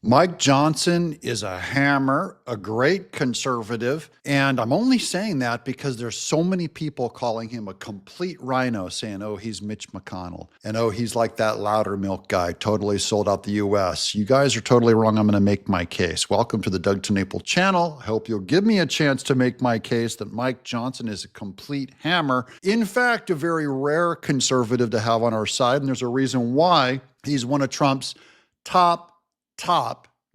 Mike Johnson is a hammer, a great conservative. And I'm only saying that because there's so many people calling him a complete rhino, saying, oh, he's Mitch McConnell. And oh, he's like that Loudermilk guy, totally sold out the US. You guys are totally wrong. I'm going to make my case. Welcome to the Doug TenNapel channel. I hope you'll give me a chance to make my case that Mike Johnson is a complete hammer. In fact, a very rare conservative to have on our side. And there's a reason why. He's one of Trump's top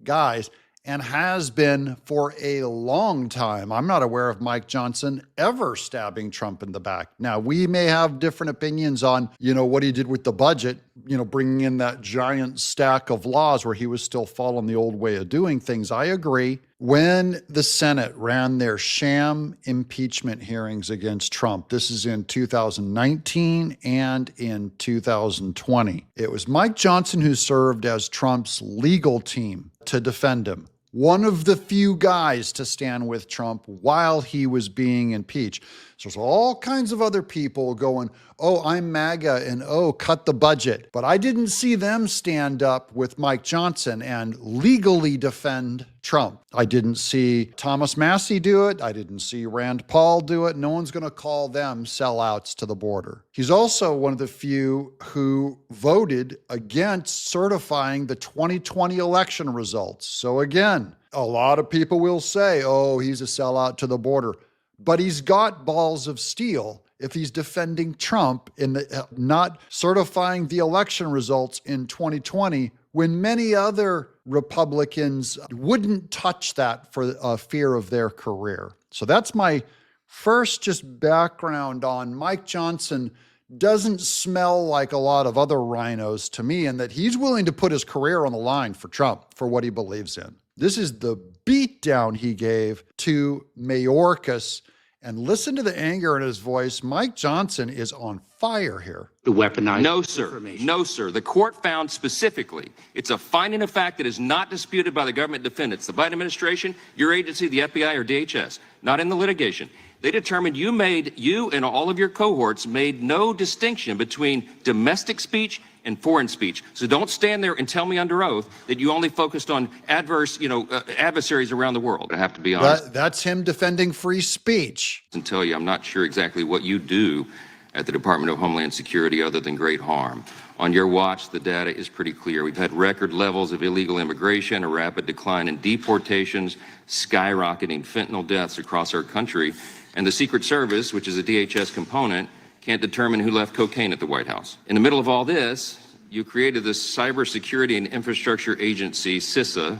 guys and has been for a long time. I'm not aware of Mike Johnson ever stabbing Trump in the back. Now, we may have different opinions on, what he did with the budget, bringing in that giant stack of laws where he was still following the old way of doing things. I agree. When the Senate ran their sham impeachment hearings against Trump, this is in 2019 and in 2020, it was Mike Johnson who served as Trump's legal team to defend him. One of the few guys to stand with Trump while he was being impeached. So there's all kinds of other people going, oh, I'm MAGA and oh, cut the budget. But I didn't see them stand up with Mike Johnson and legally defend Trump. I didn't see Thomas Massie do it. I didn't see Rand Paul do it. No one's going to call them sellouts to the border. He's also one of the few who voted against certifying the 2020 election results. So again, a lot of people will say, oh, he's a sellout to the border. But he's got balls of steel if he's defending Trump in not certifying the election results in 2020, when many other Republicans wouldn't touch that for fear of their career. So that's my first just background on Mike Johnson. Doesn't smell like a lot of other rhinos to me, in that he's willing to put his career on the line for Trump for what he believes in. This is the beatdown he gave to Mayorkas. And listen to the anger in his voice. Mike Johnson is on fire here. The weaponized No, sir. No, sir. The court found specifically, it's a finding of fact that is not disputed by the government defendants, the Biden administration, your agency, the FBI, or DHS, not in the litigation. They determined you and all of your cohorts made no distinction between domestic speech and foreign speech. So don't stand there and tell me under oath that you only focused on adversaries around the world. I have to be honest. That's him defending free speech. And tell you, I'm not sure exactly what you do at the Department of Homeland Security other than great harm. On your watch, the data is pretty clear. We've had record levels of illegal immigration, a rapid decline in deportations, skyrocketing fentanyl deaths across our country. And the Secret Service, which is a DHS component, can't determine who left cocaine at the White House. In the middle of all this, you created this Cybersecurity and Infrastructure Agency, CISA,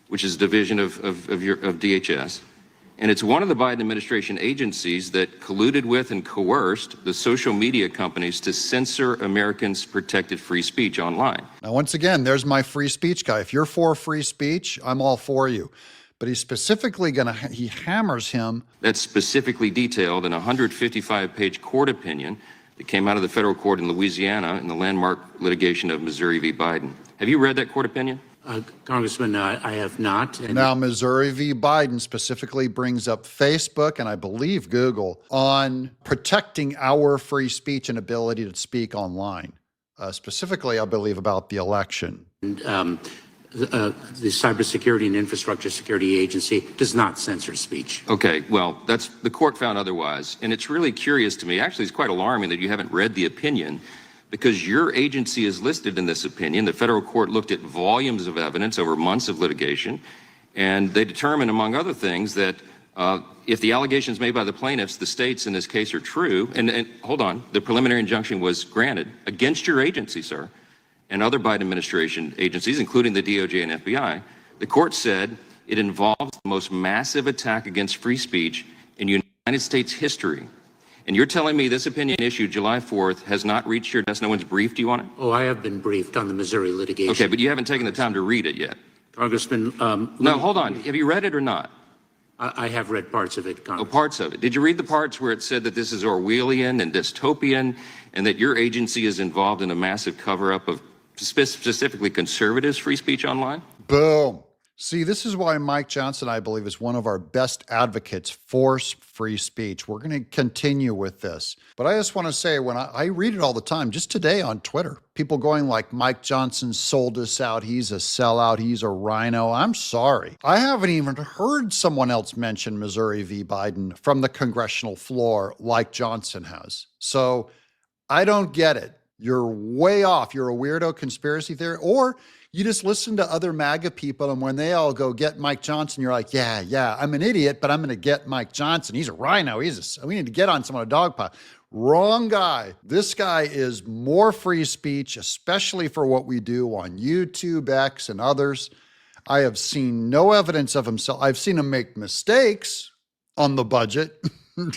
which is a division of DHS. And it's one of the Biden administration agencies that colluded with and coerced the social media companies to censor Americans' protected free speech online. Now, once again, there's my free speech guy. If you're for free speech, I'm all for you. But he's specifically he hammers him. That's specifically detailed in a 155-page court opinion that came out of the federal court in Louisiana in the landmark litigation of Missouri v. Biden. Have you read that court opinion? Congressman, I have not. Now, Missouri v. Biden specifically brings up Facebook and I believe Google on protecting our free speech and ability to speak online. Specifically, I believe about the election. The Cybersecurity and Infrastructure Security Agency does not censor speech. Okay, well, the court found otherwise. And it's really curious to me, actually it's quite alarming that you haven't read the opinion, because your agency is listed in this opinion. The federal court looked at volumes of evidence over months of litigation, and they determined, among other things, that if the allegations made by the plaintiffs, the states in this case, are true, and hold on, the preliminary injunction was granted against your agency, sir, and other Biden administration agencies, including the DOJ and FBI, the court said it involves the most massive attack against free speech in United States history. And you're telling me this opinion issued July 4th has not reached your desk? No one's briefed you on it? Oh, I have been briefed on the Missouri litigation. Okay, but you haven't taken the time to read it yet. Congressman, no, hold on. Have you read it or not? I have read parts of it, Congressman. Oh, parts of it. Did you read the parts where it said that this is Orwellian and dystopian and that your agency is involved in a massive cover-up of specifically conservatives' free speech online? Boom. See, this is why Mike Johnson, I believe, is one of our best advocates for free speech. We're going to continue with this. But I just want to say, when I read it all the time, just today on Twitter, people going like, Mike Johnson sold us out. He's a sellout. He's a rhino. I'm sorry. I haven't even heard someone else mention Missouri v. Biden from the congressional floor like Johnson has. So I don't get it. You're way off. You're a weirdo conspiracy theory, or you just listen to other MAGA people, and when they all go get Mike Johnson, you're like, yeah, I'm an idiot, but I'm going to get Mike Johnson. He's a rhino. We need to get on someone a dog pile. Wrong guy. This guy is more free speech, especially for what we do on YouTube, X, and others. I have seen no evidence of himself. I've seen him make mistakes on the budget,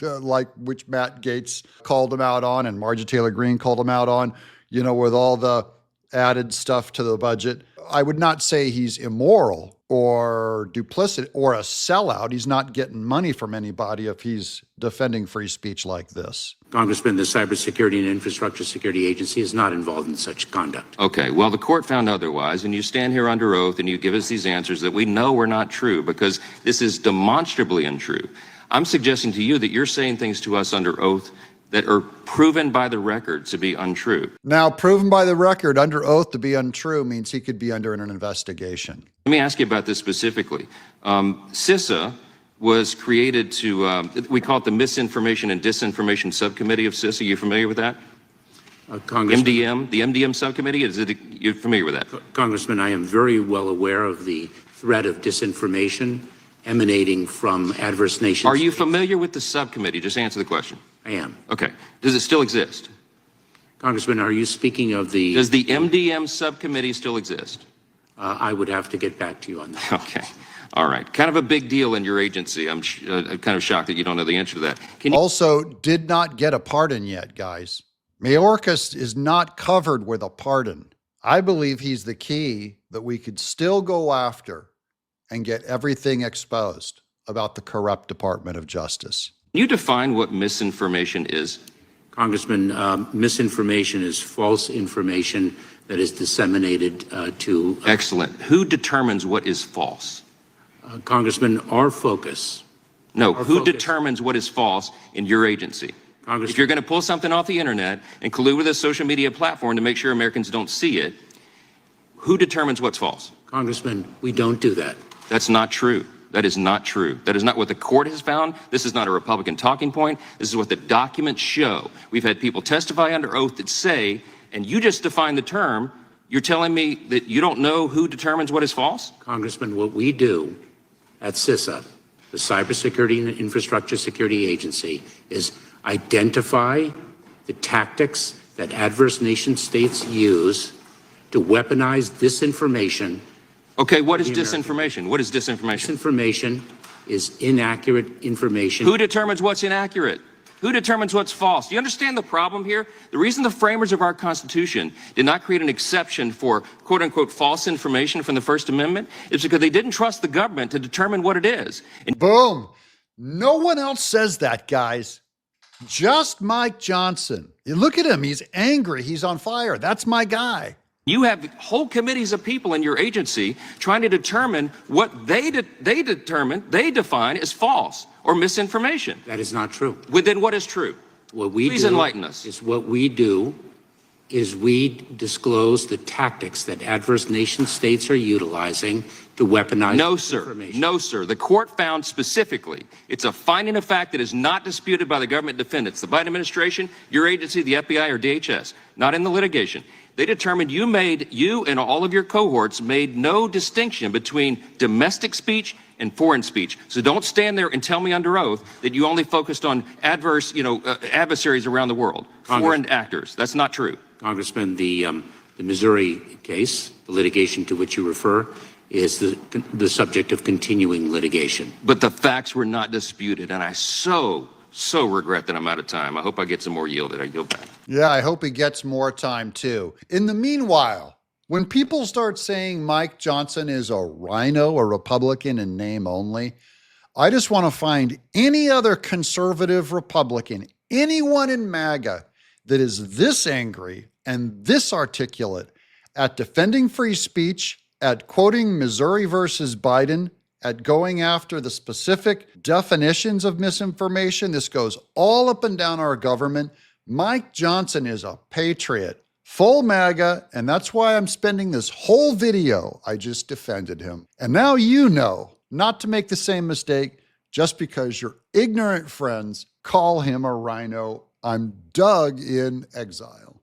like which Matt Gaetz called him out on and Marjorie Taylor Greene called him out on, with all the added stuff to the budget. I would not say he's immoral or duplicit or a sellout. He's not getting money from anybody if he's defending free speech like this. Congressman, the Cybersecurity and Infrastructure Security Agency is not involved in such conduct. Okay, well, the court found otherwise, and you stand here under oath and you give us these answers that we know are not true because this is demonstrably untrue. I'm suggesting to you that you're saying things to us under oath that are proven by the record to be untrue. Now, proven by the record under oath to be untrue means he could be under an investigation. Let me ask you about this specifically. CISA was created to, we call it the Misinformation and Disinformation Subcommittee of CISA. You familiar with that? Congressman, the MDM subcommittee, you're familiar with that? Congressman, I am very well aware of the threat of disinformation emanating from adverse nations. Are you familiar with the subcommittee? Just answer the question. I am. Okay. Does it still exist? Congressman, are you speaking of the... Does the MDM subcommittee still exist? I would have to get back to you on that. Okay. All right. Kind of a big deal in your agency. I'm kind of shocked that you don't know the answer to that. Also, did not get a pardon yet, guys. Mayorkas is not covered with a pardon. I believe he's the key that we could still go after and get everything exposed about the corrupt Department of Justice. Can you define what misinformation is? Congressman, misinformation is false information that is disseminated to... Excellent. Who determines what is false? Congressman, our focus... Who determines what is false in your agency? If you're going to pull something off the internet and collude with a social media platform to make sure Americans don't see it, who determines what's false? Congressman, we don't do that. That's not true. That is not true. That is not what the court has found. This is not a Republican talking point. This is what the documents show. We've had people testify under oath that say, and you just defined the term, you're telling me that you don't know who determines what is false? Congressman, what we do at CISA, the Cybersecurity and Infrastructure Security Agency, is identify the tactics that adverse nation states use to weaponize disinformation. Okay, what is disinformation? What is disinformation? Disinformation is inaccurate information. Who determines what's inaccurate? Who determines what's false? Do you understand the problem here? The reason the framers of our Constitution did not create an exception for quote-unquote false information from the First Amendment is because they didn't trust the government to determine what it is. And boom. No one else says that, guys. Just Mike Johnson. You look at him. He's angry. He's on fire. That's my guy. You have whole committees of people in your agency trying to determine what they define as false or misinformation. That is not true. Well, then what is true? What we Please do enlighten us. is what we do is we disclose the tactics that adverse nation states are utilizing to weaponize information. No, sir. The court found specifically, it's a finding of fact that is not disputed by the government defendants, the Biden administration, your agency, the FBI, or DHS, not in the litigation. They determined you and all of your cohorts made no distinction between domestic speech and foreign speech. So don't stand there and tell me under oath that you only focused on adversaries around the world, foreign actors. That's not true. Congressman, the Missouri case, the litigation to which you refer, is the subject of continuing litigation. But the facts were not disputed, and I so regret that I'm out of time. I hope I get some more yielded. I yield back. Yeah, I hope he gets more time too. In the meanwhile, when people start saying Mike Johnson is a rhino, a Republican in name only, I just want to find any other conservative Republican, anyone in MAGA that is this angry and this articulate at defending free speech at quoting Missouri versus Biden, at going after the specific definitions of misinformation. This goes all up and down our government. Mike Johnson is a patriot, full MAGA, and that's why I'm spending this whole video. I just defended him. And now you know not to make the same mistake just because your ignorant friends call him a rhino. I'm Doug in exile.